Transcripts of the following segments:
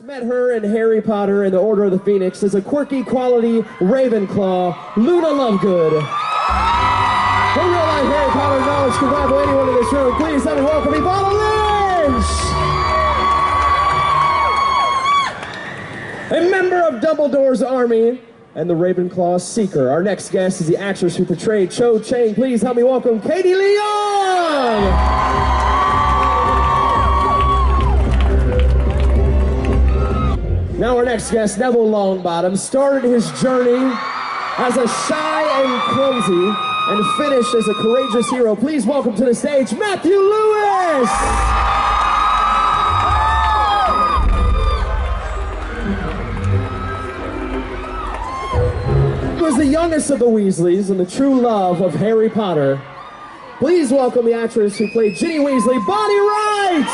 Met her in Harry Potter and the Order of the Phoenix as a quirky quality Ravenclaw, Luna Lovegood. Her real life Harry Potter knowledge can rival anyone in this room. Please let me welcome Ivana Lynch! A member of Dumbledore's army and the Ravenclaw's seeker. Our next guest is the actress who portrayed Cho Chang. Please help me welcome Katie Leon! Now our next guest, Neville Longbottom, started his journey as a shy and clumsy and finished as a courageous hero. Please welcome to the stage, Matthew Lewis! He was the youngest of the Weasleys and the true love of Harry Potter. Please welcome the actress who played Ginny Weasley, Bonnie Wright!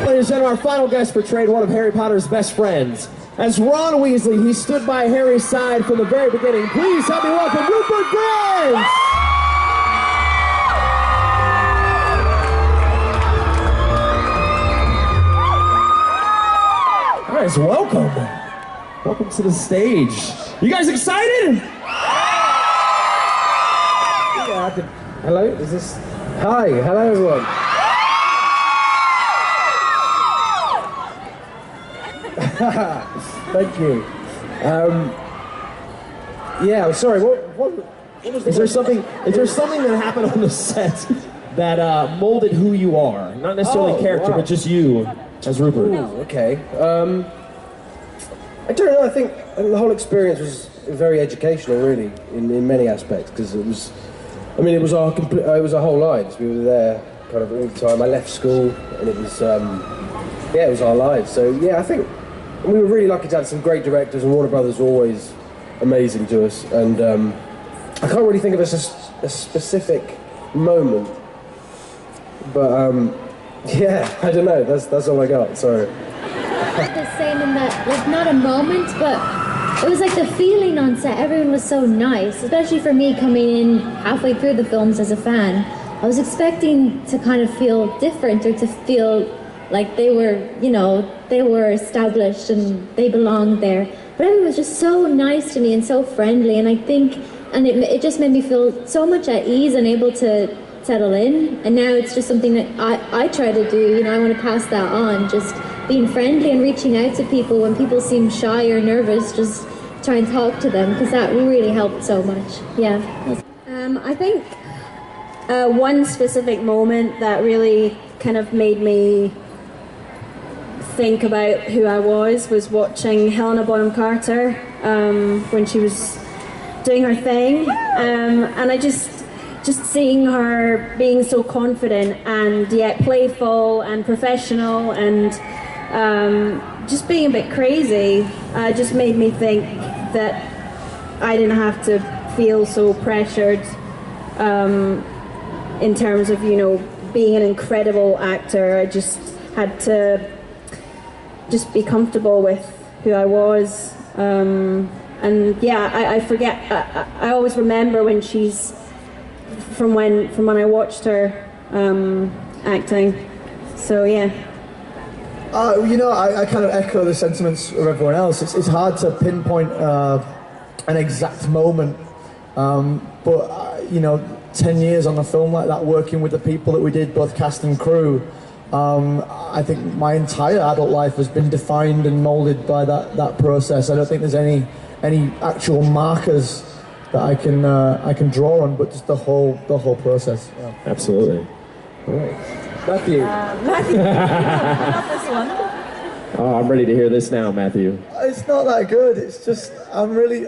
Ladies and gentlemen, our final guest portrayed one of Harry Potter's best friends. As Ron Weasley, he stood by Harry's side from the very beginning. Please help me welcome Rupert Grint! Guys, welcome. Welcome to the stage. You guys excited? Yeah, hello, is this? Hi, hello everyone. Thank you. Yeah, I'm sorry. What was is there something that happened on the set that molded who you are? Not necessarily character, but just you as Rupert. Ooh, okay. I don't know. I think the whole experience was very educational, really, in many aspects, because it was. I mean, it was our whole lives. We were there kind of all the time. I left school, and it was it was our lives. So yeah, I think. And we were really lucky to have some great directors, and Warner Brothers were always amazing to us. And I can't really think of a specific moment, but yeah, I don't know. That's all I got. Sorry. The same in that, like, not a moment, but it was like the feeling on set. Everyone was so nice, especially for me coming in halfway through the films as a fan. I was expecting to kind of feel different, or to feel like they were, they were established and they belonged there. But everyone was just so nice to me and so friendly, and I think, it just made me feel so much at ease and able to settle in. And now it's just something that I try to do, I want to pass that on, just being friendly and reaching out to people when people seem shy or nervous, just try and talk to them, because that really helped so much, yeah. I think one specific moment that really kind of made me think about who I was watching Helena Bonham Carter when she was doing her thing, and I just seeing her being so confident and yet playful and professional and just being a bit crazy just made me think that I didn't have to feel so pressured in terms of being an incredible actor. I just had to just be comfortable with who I was, and yeah, I forget. I always remember when she's from when I watched her acting. So yeah. I kind of echo the sentiments of everyone else. It's hard to pinpoint an exact moment, but 10 years on a film like that, working with the people that we did, both cast and crew. I think my entire adult life has been defined and molded by that process. I don't think there's any actual markers that I can draw on, but just the whole process. Yeah. Absolutely. All right. Matthew. Matthew, not this one. Oh, I'm ready to hear this now, Matthew. It's not that good. It's just I'm really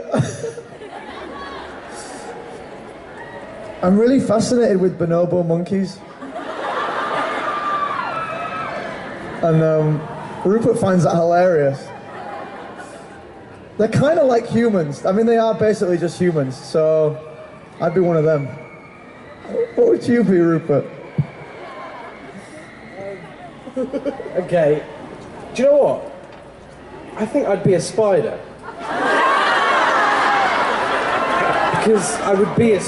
fascinated with bonobo monkeys. And Rupert finds that hilarious. They're kind of like humans. I mean, they are basically just humans, so I'd be one of them. What would you be, Rupert? Okay. Do you know what? I think I'd be a spider. Because I would be a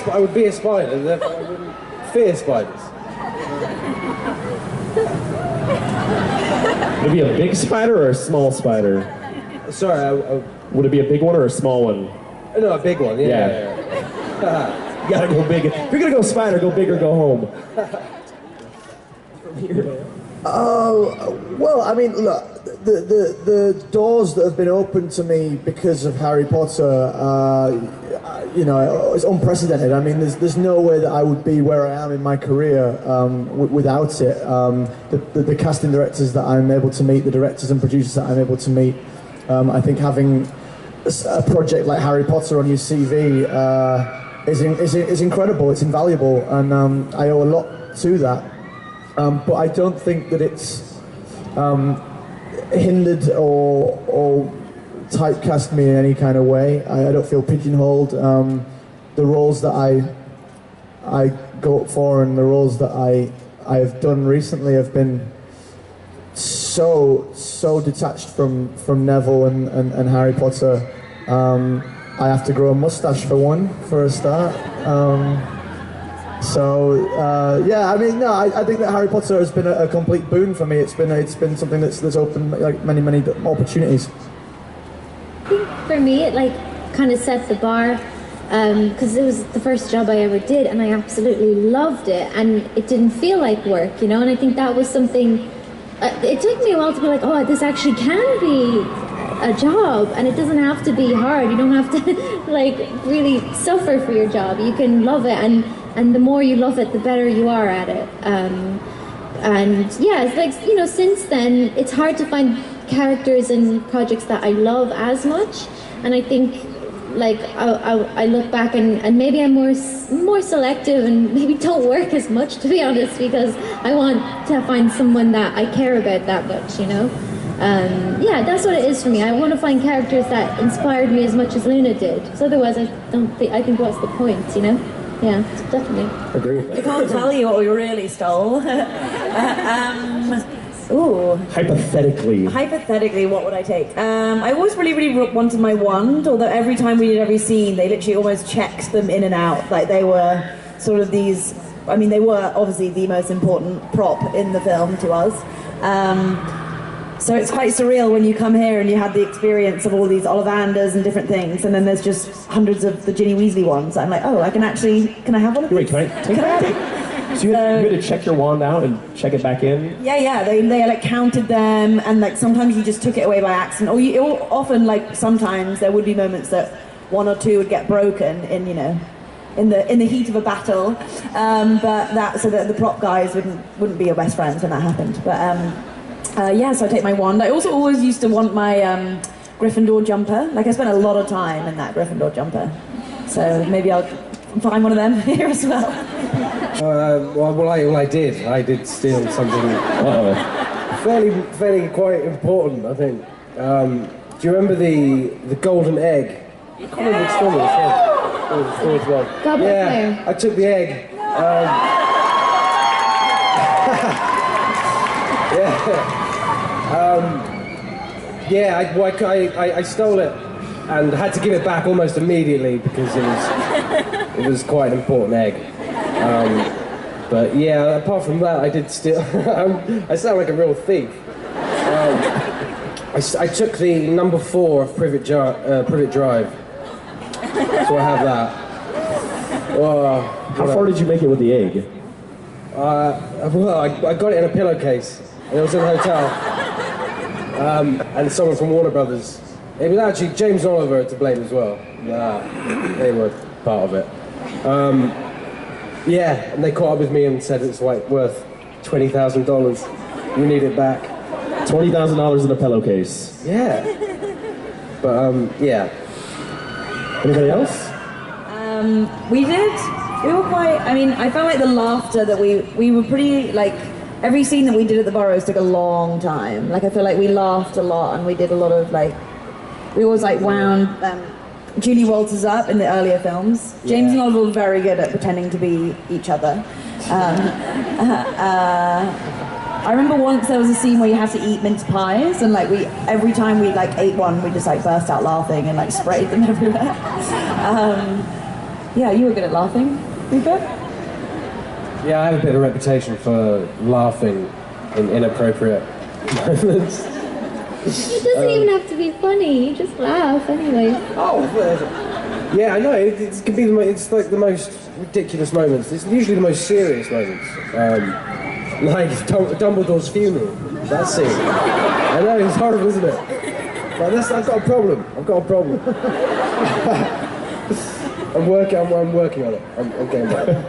spider, therefore I wouldn't fear spiders. Would it be a big spider or a small spider? Sorry, Would it be a big one or a small one? no, a big one. Yeah. You gotta go big. If you're gonna go spider, go big or go home. Oh, well, I mean, look, the doors that have been opened to me because of Harry Potter, you know, it's unprecedented. I mean, there's no way that I would be where I am in my career without it. The casting directors that I'm able to meet, the directors and producers that I'm able to meet, I think having a project like Harry Potter on your CV is incredible, it's invaluable, and I owe a lot to that. But I don't think that it's hindered or typecast me in any kind of way. I don't feel pigeonholed. The roles that I go up for and the roles that I have done recently have been so detached from Neville and Harry Potter. I have to grow a mustache for a start. Yeah, I mean, no, I think that Harry Potter has been a complete boon for me. It's been something that's opened like many opportunities. I think for me, it like kind of set the bar because it was the first job I ever did, and I absolutely loved it, and it didn't feel like work, you know. And I think that was something. It took me a while to be like, oh, this actually can be a job, and it doesn't have to be hard. You don't have to like really suffer for your job. You can love it, and the more you love it, the better you are at it. And yeah, it's like, you know, since then, it's hard to find characters and projects that I love as much. And I think, like, I look back and maybe I'm more selective and maybe don't work as much, to be honest, because I want to find someone that I care about that much, you know? Yeah, that's what it is for me. I want to find characters that inspired me as much as Luna did. Because otherwise, I think what's the point, you know? Yeah, definitely. Agree. I can't tell you what we really stole. Ooh. Hypothetically, what would I take? I always really wanted my wand, although every time we did every scene, they literally almost checked them in and out. Like they were sort of these, I mean, they were obviously the most important prop in the film to us. So it's quite surreal when you come here and you had the experience of all these Ollivanders and different things, and then there's just hundreds of the Ginny Weasley ones. I'm like, oh, can I have one of these? Wait, can I take it? So you had to check your wand out and check it back in? Yeah, they like counted them, and like sometimes you just took it away by accident, or often like sometimes there would be moments that one or two would get broken in, you know, in the heat of a battle, but that so that the prop guys wouldn't be your best friends when that happened. But yeah, so I take my wand. I also always used to want my Gryffindor jumper. Like I spent a lot of time in that Gryffindor jumper, so maybe I'll find one of them here as well. Well, I did steal something fairly quite important, I think. Do you remember the golden egg? I can't remember which one it was. It was the fourth one. Goblet yeah, Claire. I took the egg. I stole it and had to give it back almost immediately because it was quite an important egg. But yeah, apart from that, I did steal. I sound like a real thief. I took the number 4 of Privet Drive, so I have that. How far did you make it with the egg? Well, I got it in a pillowcase. And it was in a hotel. And someone from Warner Brothers. It was actually James Oliver to blame as well. They were part of it. Yeah, and they caught up with me and said it's like worth $20,000. We need it back. $20,000 in a pillowcase. Yeah. But yeah. Anybody else? We were quite, I mean, I felt like the laughter that we were pretty, like, every scene that we did at the Burrows took a long time. Like, I feel like we laughed a lot and we did a lot of, like, we always, like, wound Julie Walters up in the earlier films. James and Oliver were very good at pretending to be each other. I remember once there was a scene where you have to eat mince pies, and like every time we like ate one, we just like burst out laughing and like sprayed them everywhere. Yeah, you were good at laughing, Rupert? Yeah, I have a bit of a reputation for laughing in inappropriate moments. It doesn't even have to be funny. You just laugh anyway. Oh, yeah, I know. It can be it's like the most ridiculous moments. It's usually the most serious moments. Like Dumbledore's funeral. That scene. I know, it's horrible, isn't it? But I've got a problem. I'm working on it. I'm getting better.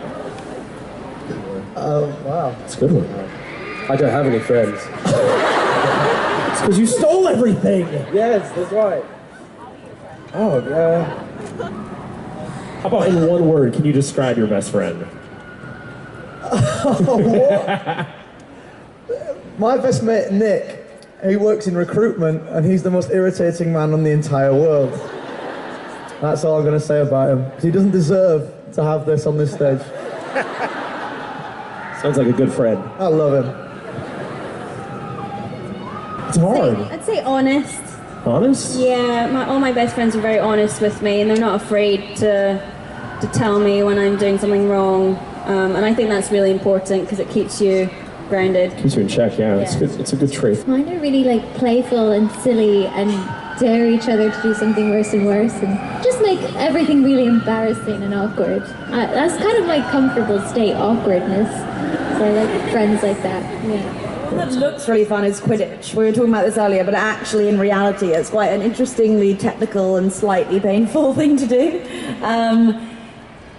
Oh, wow. It's a good one. I don't have any friends. It's because you stole everything. Yes, that's right. Oh, How about in one word, can you describe your best friend? My best mate, Nick, he works in recruitment, and he's the most irritating man on the entire world. That's all I'm going to say about him. 'Cause he doesn't deserve to have this on this stage. Sounds like a good friend. I love him. It's hard. I'd say honest. Honest? Yeah, all my best friends are very honest with me, and they're not afraid to tell me when I'm doing something wrong. And I think that's really important because it keeps you grounded. Keeps you in check, yeah. It's Yeah. good. It's a good trait. Mine are really like playful and silly and dare each other to do something worse and worse and just make everything really embarrassing and awkward. That's kind of my comfortable state, awkwardness. So I like friends like that, yeah. What looks really fun is Quidditch. We were talking about this earlier, but actually in reality it's quite an interestingly technical and slightly painful thing to do.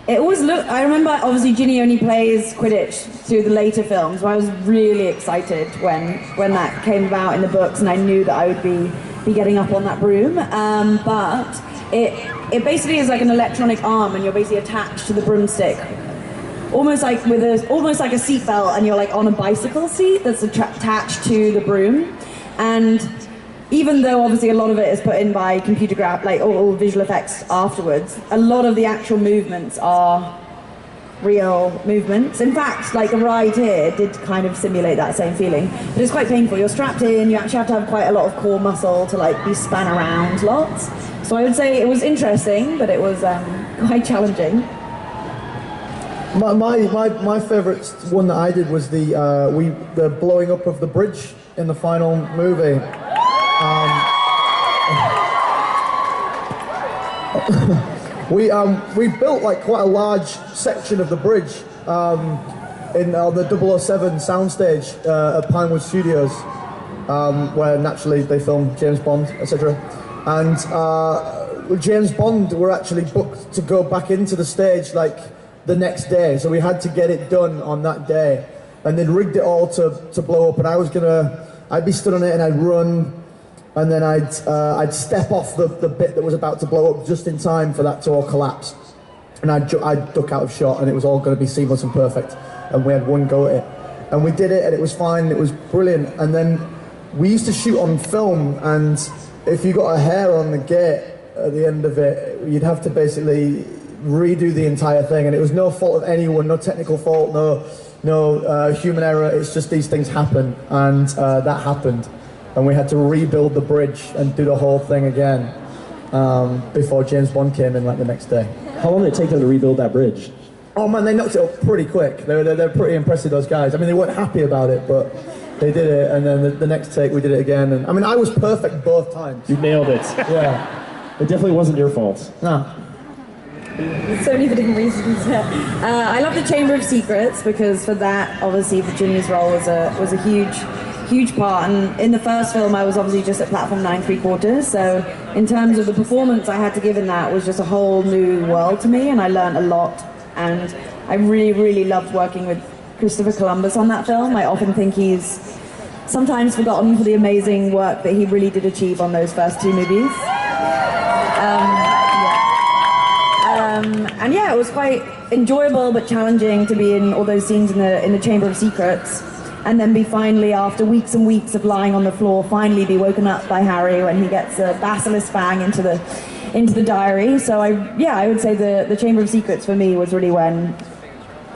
It always I remember obviously Ginny only plays Quidditch through the later films, but I was really excited when that came about in the books and I knew that I would be getting up on that broom. But it basically is like an electronic arm and you're basically attached to the broomstick. Almost like almost like a seatbelt, and you're like on a bicycle seat that's attached to the broom. And even though obviously a lot of it is put in by computer like all visual effects afterwards, a lot of the actual movements are real movements. In fact, like the ride here did kind of simulate that same feeling, but it's quite painful. You're strapped in. You actually have to have quite a lot of core muscle to like be spun around lots. So I would say it was interesting, but it was quite challenging. My favourite one that I did was the blowing up of the bridge in the final movie. We built like quite a large section of the bridge in the 007 soundstage at Pinewood Studios, where naturally they filmed James Bond, etc. And James Bond were actually booked to go back into the stage like the next day, so we had to get it done on that day, and they'd rigged it all to blow up, and I'd be stood on it and I'd run, and then I'd step off the bit that was about to blow up just in time for that to all collapse, and I'd duck out of shot, and it was all going to be seamless and perfect, and we had one go at it, and we did it, and it was fine, it was brilliant. And then we used to shoot on film, and if you got a hair on the gate at the end of it, you'd have to basically redo the entire thing, and it was no fault of anyone, no technical fault, no human error. It's just these things happen, and that happened, and we had to rebuild the bridge and do the whole thing again before James Bond came in like the next day. How long did it take them to rebuild that bridge? Oh man, they knocked it up pretty quick. They're pretty impressive, those guys. I mean, they weren't happy about it, but they did it, and then the next take we did it again, and I mean, I was perfect both times. You nailed it. Yeah. It definitely wasn't your fault. No. So many different reasons. I love the Chamber of Secrets because for that, obviously, Virginia's role was a huge part. And in the first film, I was obviously just at platform 9 3/4. So in terms of the performance I had to give in that was just a whole new world to me, and I learned a lot. And I really loved working with Christopher Columbus on that film. I often think he's sometimes forgotten for the amazing work that he really did achieve on those first two movies. And yeah, it was quite enjoyable but challenging to be in all those scenes in the Chamber of Secrets, and then be finally, after weeks and weeks of lying on the floor, finally be woken up by Harry when he gets a basilisk fang into the diary. So I would say the Chamber of Secrets for me was really when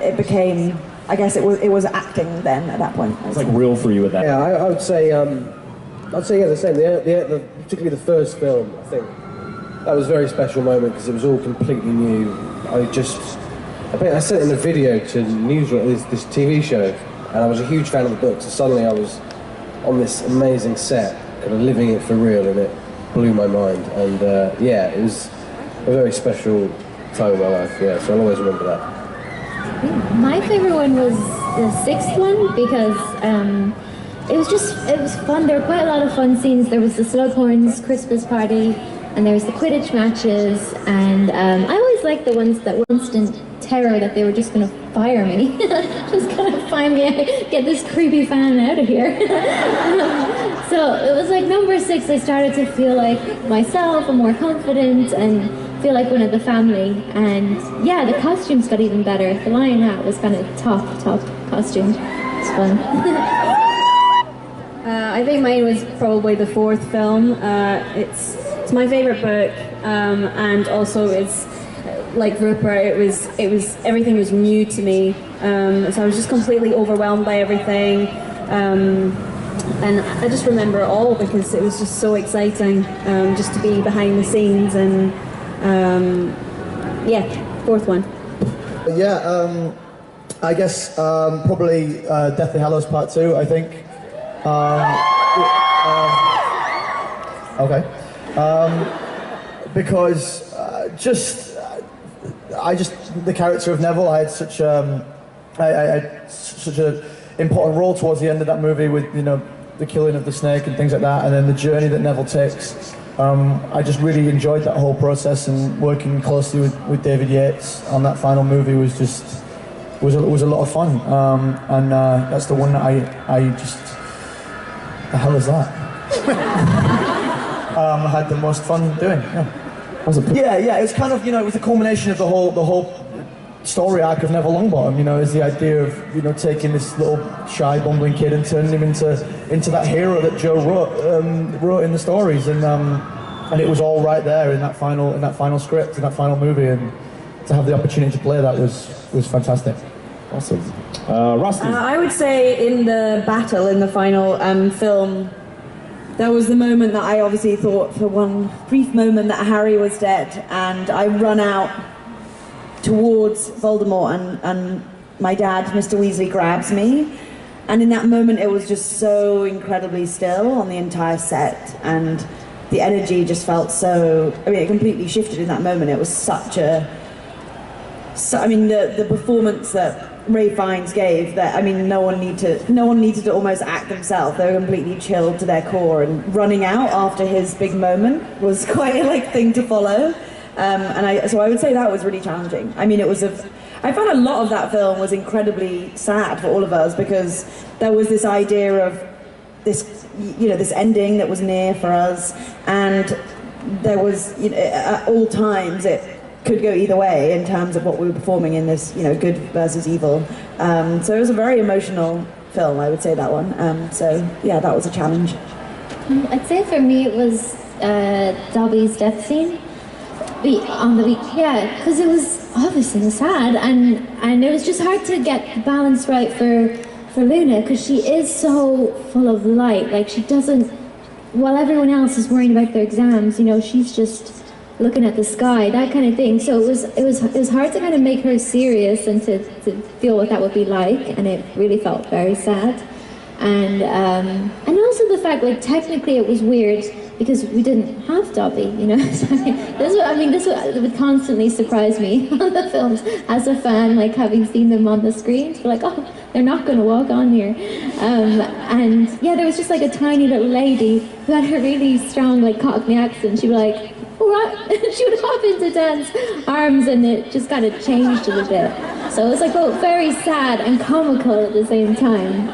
it became, I guess it was acting then at that point. It's like real for you with that. Yeah, I would say the same. Particularly the first film, I think. That was a very special moment because it was all completely new. I sent in a video to Newsroom, this TV show, and I was a huge fan of the book, so suddenly I was on this amazing set, kind of living it for real, and it blew my mind. And yeah, it was a very special time of my life, yeah, so I'll always remember that. My favorite one was the sixth one because it was fun. There were quite a lot of fun scenes. There was the Slughorns Christmas party, and there was the Quidditch matches, and I always liked the ones that were instant terror, that they were just going to fire me. Just going to find me, get this creepy fan out of here. So it was like number 6, I started to feel like myself and more confident and feel like one of the family. And yeah, the costumes got even better. The lion hat was kind of top costume. It's fun. I think mine was probably the 4th film. It's my favourite book, and also it's like Rupert. It was everything was new to me, so I was just completely overwhelmed by everything, and I just remember it all because it was just so exciting, just to be behind the scenes. And yeah, 4th one. Yeah, I guess probably Deathly Hallows Part 2, I think. Okay. Because the character of Neville, I had such I had such an important role towards the end of that movie with, you know, the killing of the snake and things like that, and then the journey that Neville takes. I just really enjoyed that whole process, and working closely with David Yates on that final movie was a lot of fun. And that's the one that I just, the hell is that? I had the most fun doing. Yeah. It was kind of, you know, it was a culmination of the whole story arc of Neville Longbottom. You know, is the idea of, you know, taking this little shy, bumbling kid and turning him into that hero that Joe wrote in the stories, and it was all right there in that final script, in that final movie, and to have the opportunity to play that was fantastic. Awesome. Rusty. I would say in the battle, in the final film, there was the moment that I obviously thought for one brief moment that Harry was dead, and I run out towards Voldemort, and my dad, Mr. Weasley, grabs me, and in that moment it was just so incredibly still on the entire set, and the energy just felt so, I mean, it completely shifted in that moment. It was the performance that Ray Fiennes gave, that, I mean, no one needed to almost act themselves. They were completely chilled to their core, and running out after his big moment was quite a thing to follow. So I would say that was really challenging. I mean, I found a lot of that film was incredibly sad for all of us, because there was this idea of this, you know, this ending that was near for us, and there was, you know, at all times it could go either way in terms of what we were performing in this, you know, good versus evil. So it was a very emotional film, I would say, that one. So yeah, that was a challenge. I'd say for me it was Dobby's death scene. Yeah, because it was obviously sad, and it was just hard to get the balance right for Luna, because she is so full of light. Like, she doesn't, while everyone else is worrying about their exams, you know, she's just looking at the sky, that kind of thing. So it was hard to kind of make her serious and to feel what that would be like, and it really felt very sad. And also the fact, like, technically it was weird because we didn't have Dobby, you know. This would constantly surprise me on the films as a fan, like, having seen them on the screen, to be like, oh, they're not going to walk on here. And yeah, there was just like a tiny little lady who had a really strong, like, Cockney accent. She'd be like, all right, she would hop into Dan's arms, and it just kind of changed a little bit. So it was like both very sad and comical at the same time.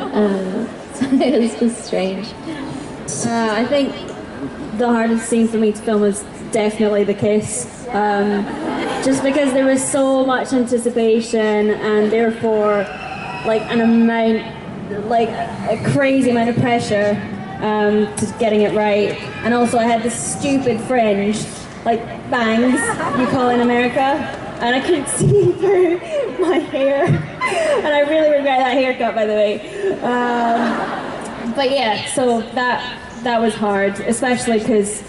So it was just strange. I think the hardest scene for me to film was definitely the kiss. Just because there was so much anticipation, and therefore, like, a crazy amount of pressure to getting it right. And also I had this stupid fringe, like bangs, you call it in America, and I couldn't see through my hair. And I really regret that haircut, by the way. But yeah, so that was hard, especially because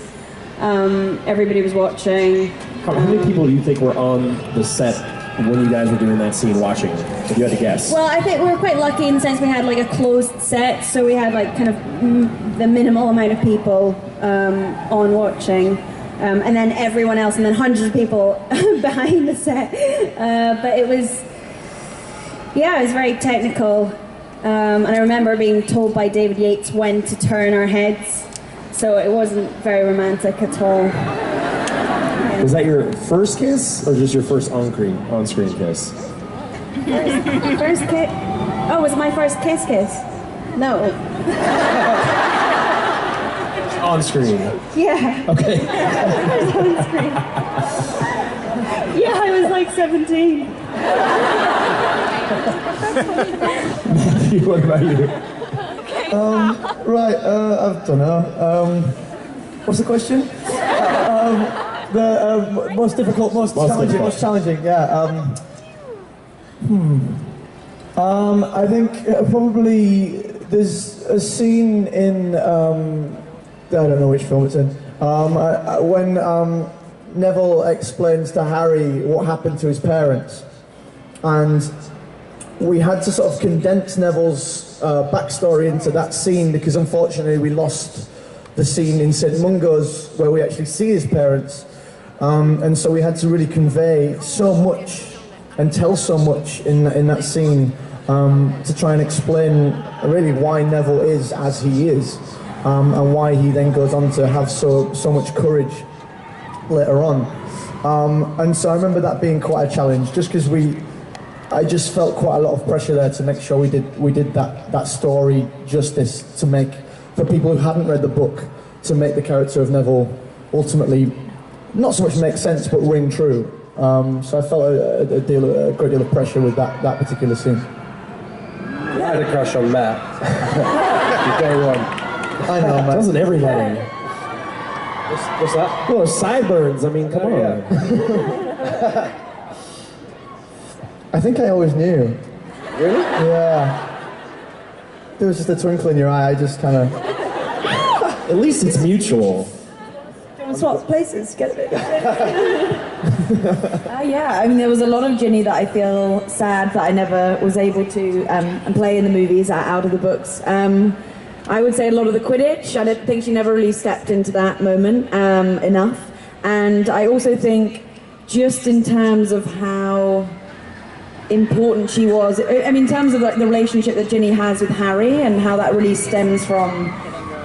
everybody was watching. How many people do you think were on the set when you guys were doing that scene watching? If you had to guess. Well, I think we were quite lucky in the sense we had like a closed set, so we had like kind of the minimal amount of people on watching, and then everyone else, and then hundreds of people behind the set. But it was very technical, and I remember being told by David Yates when to turn our heads, so it wasn't very romantic at all. Was that your first kiss, or just your first on-screen kiss? First kiss? Oh, was it my first kiss? No. On screen. Yeah. Okay. On screen. Yeah, I was like 17. What about you? Right, I don't know. What's the question? The most difficult, most challenging, yeah. I think probably there's a scene in, I don't know which film it's in, when Neville explains to Harry what happened to his parents. And we had to sort of condense Neville's backstory into that scene because unfortunately we lost the scene in St Mungo's where we actually see his parents. And so we had to really convey so much and tell so much in that scene to try and explain really why Neville is as he is, and why he then goes on to have so much courage later on. And so I remember that being quite a challenge, just because I just felt quite a lot of pressure there to make sure we did that story justice, to make, for people who hadn't read the book, to make the character of Neville ultimately not so much make sense, but ring true. So I felt a great deal of pressure with that particular scene. I had a crush on Matt. Day one. I know, man. Doesn't everybody? What's that? Well, sideburns. I mean, come on. Yeah. I think I always knew. Really? Yeah. There was just a twinkle in your eye. I just kind of. At least it's mutual. Swap places, get it. Yeah, I mean, there was a lot of Ginny that I feel sad that I never was able to play in the movies out of the books. I would say a lot of the Quidditch. I don't think she never really stepped into that moment enough. And I also think, just in terms of how important she was, I mean, in terms of like the relationship that Ginny has with Harry and how that really stems from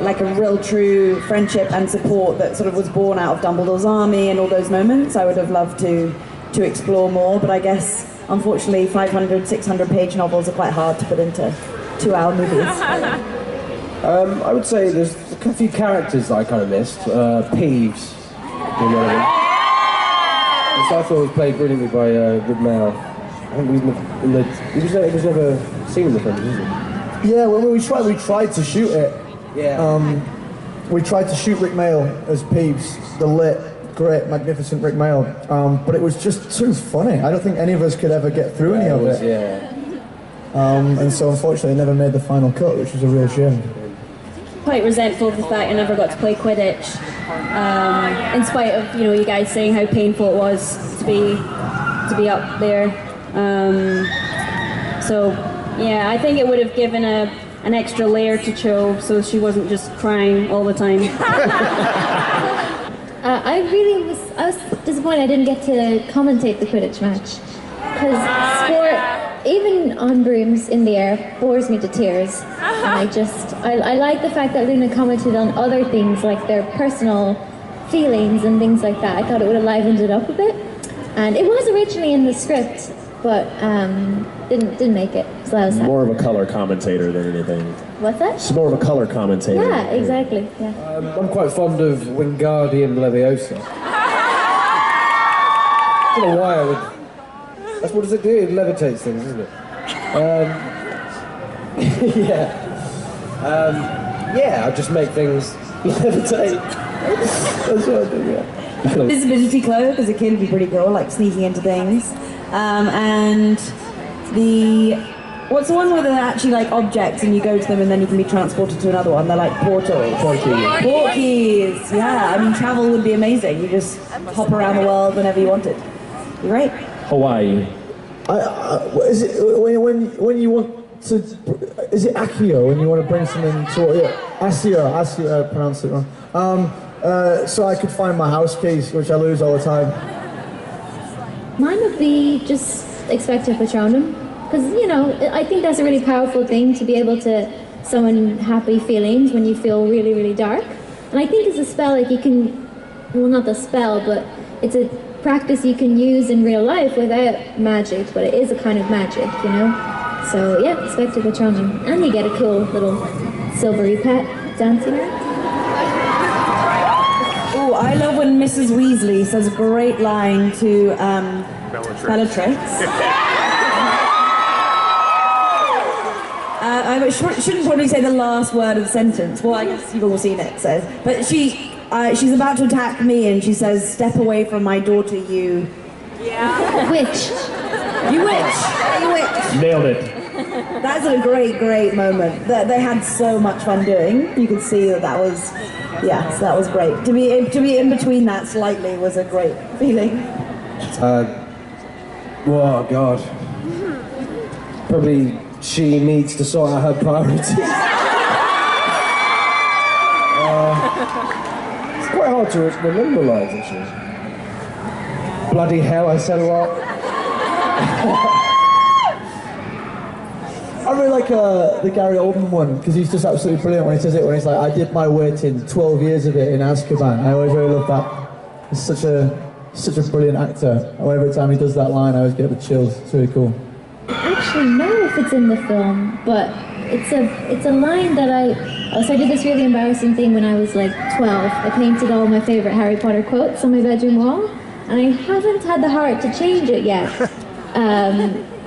like a real true friendship and support that sort of was born out of Dumbledore's army and all those moments. I would have loved to explore more, but I guess unfortunately 500, 600 page novels are quite hard to put into 2-hour movies. I would say there's a few characters that I kind of missed. Peeves, you know what I mean? Which I thought was played brilliantly by Rick Mail. I think he was never seen in the film, was he? Yeah, when we tried to shoot it. Yeah. We tried to shoot Rick Mail as Peeves, the lit, great, magnificent Rick Mail, but it was just too funny. I don't think any of us could ever get through any of it. Yeah. And so unfortunately it never made the final cut, which was a real shame. Quite resentful of the fact I never got to play Quidditch, in spite of you guys saying how painful it was to be up there. So yeah, I think it would have given an extra layer to Cho, so she wasn't just crying all the time. I was disappointed I didn't get to commentate the Quidditch match, because sport, even on brooms in the air, bores me to tears. And I like the fact that Luna commented on other things like their personal feelings and things like that. I thought it would have livened it up a bit, and it was originally in the script, but didn't make it. So that was sad. More of a color commentator than anything. What's that? She's more of a color commentator. Yeah, exactly. Yeah. I'm quite fond of Wingardium Leviosa. I don't know why I would. That's what does it do? It levitates things, isn't it? Yeah, I just make things levitate. That's what I do, yeah. Invisibility cloak as a kid would be pretty cool, like sneaking into things. And what's the one where they're actually like objects and you go to them and then you can be transported to another one? They're like portals. Portkeys. Yeah, I mean travel would be amazing. You just hop around the world whenever you wanted. Be great. Hawaii. Is it when you want to? Is it Accio when you want to bring something to? Yeah, Accio. I pronounced it wrong. So I could find my house keys, which I lose all the time. Mine would be just Expecto Patronum, because I think that's a really powerful thing to be able to summon happy feelings when you feel really, really dark. And I think it's a spell like you can, well, not the spell, but it's a practice you can use in real life without magic, but it is a kind of magic, So yeah, Expecto Patronum, and you get a cool little silvery pet dancing around. Oh, I love when Mrs. Weasley says a great line to Bellatrix. I shouldn't probably say the last word of the sentence. Well, I guess you've all seen it, so. But she's about to attack me, and she says, "Step away from my daughter, you." Yeah. Witch. You witch. You witch. Nailed it. That's a great moment that they had so much fun doing. You could see that was, yes, that was great. To be in between that slightly was a great feeling. Oh God. Probably she needs to sort out her priorities. It's quite hard to remember lines, actually. Bloody hell, I said a lot. I really like the Gary Oldman one, because he's just absolutely brilliant when he says it, when he's like, I did my wit in 12 years of it in Azkaban. I always really love that. He's such a brilliant actor. And every time he does that line, I always get the chills. It's really cool. I actually know if it's in the film, but it's a line that I did this really embarrassing thing when I was like 12. I painted all my favorite Harry Potter quotes on my bedroom wall, and I haven't had the heart to change it yet.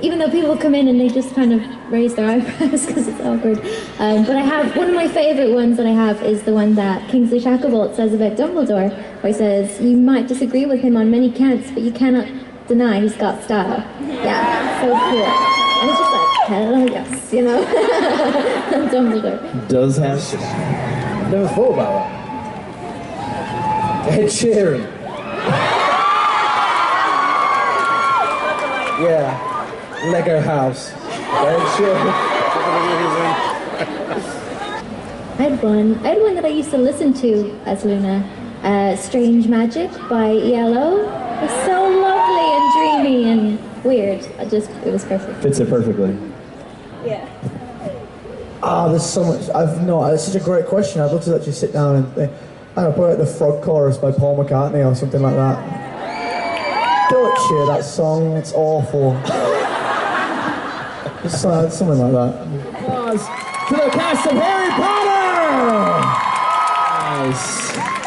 Even though people come in and they just kind of raise their eyebrows because it's awkward. But I have, one of my favourite ones that I have is the one that Kingsley Shacklebolt says about Dumbledore, where he says, "You might disagree with him on many counts, but you cannot deny he's got style." Yeah, so cool. And it's just like, hell yes, Dumbledore. Does have. Never thought about that. Ed Sheeran. Yeah. Lego house. Ed Sheeran. I had one that I used to listen to as Luna, Strange Magic by ELO. It's so lovely and dreamy and weird. It was perfect. Fits it perfectly. Yeah. There's so much. It's such a great question. I'd love to actually sit down and think, I don't know, put out the Frog Chorus by Paul McCartney or something like that. Don't share that song, it's awful. Just something like that. Applause to the cast of Harry Potter! Nice.